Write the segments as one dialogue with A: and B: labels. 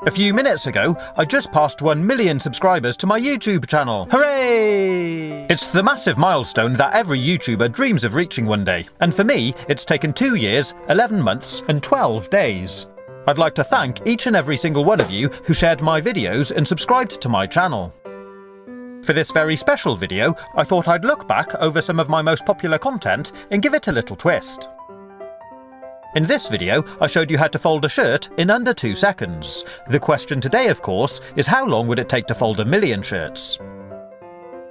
A: A few minutes ago, I just passed 1 million subscribers to my YouTube channel. Hooray! It's the massive milestone that every YouTuber dreams of reaching one day. And for me, it's taken 2 years, 11 months, and 12 days. I'd like to thank each and every single one of you who shared my videos and subscribed to my channel. For this very special video, I thought I'd look back over some of my most popular content and give it a little twist. In this video, I showed you how to fold a shirt in under 2 seconds. The question today, of course, is how long would it take to fold 1 million shirts?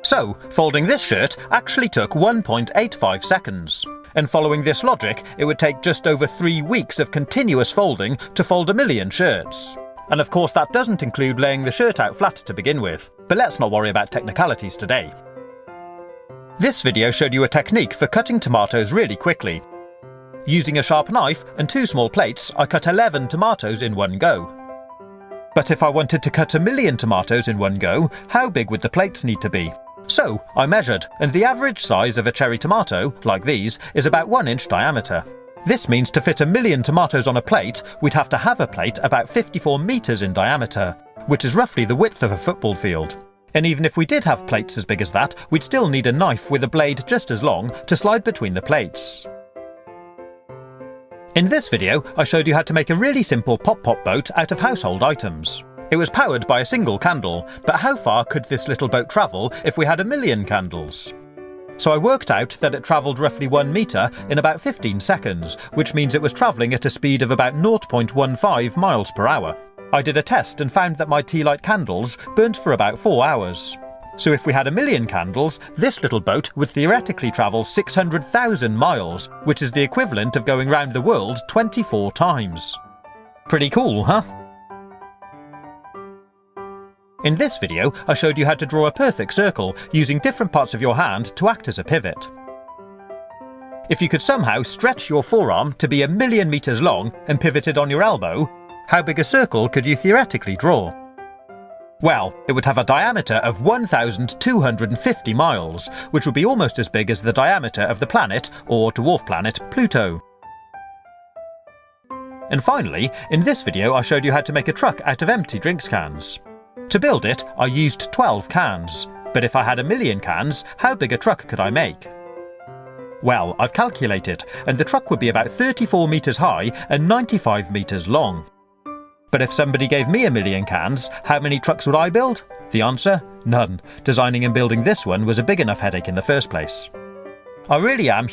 A: So, folding this shirt actually took 1.85 seconds. And following this logic, it would take just over 3 weeks of continuous folding to fold 1 million shirts. And of course that doesn't include laying the shirt out flat to begin with. But let's not worry about technicalities today. This video showed you a technique for cutting tomatoes really quickly. Using a sharp knife and 2 small plates, I cut 11 tomatoes in one go. But if I wanted to cut 1 million tomatoes in one go, how big would the plates need to be? So, I measured, and the average size of a cherry tomato, like these, is about 1 inch diameter. This means to fit 1 million tomatoes on a plate, we'd have to have a plate about 54 meters in diameter, which is roughly the width of a football field. And even if we did have plates as big as that, we'd still need a knife with a blade just as long to slide between the plates. In this video, I showed you how to make a really simple pop-pop boat out of household items. It was powered by a single candle, but how far could this little boat travel if we had 1 million candles? So I worked out that it travelled roughly 1 metre in about 15 seconds, which means it was travelling at a speed of about 0.15 miles per hour. I did a test and found that my tea light candles burnt for about 4 hours. So if we had 1 million candles, this little boat would theoretically travel 600,000 miles, which is the equivalent of going round the world 24 times. Pretty cool, huh? In this video, I showed you how to draw a perfect circle using different parts of your hand to act as a pivot. If you could somehow stretch your forearm to be 1 million meters long and pivoted on your elbow, how big a circle could you theoretically draw? Well, it would have a diameter of 1,250 miles, which would be almost as big as the diameter of the planet, or dwarf planet, Pluto. And finally, in this video I showed you how to make a truck out of empty drinks cans. To build it, I used 12 cans, but if I had 1 million cans, how big a truck could I make? Well, I've calculated, and the truck would be about 34 meters high and 95 meters long. But if somebody gave me 1 million cans, how many trucks would I build? The answer? None. Designing and building this one was a big enough headache in the first place. I really am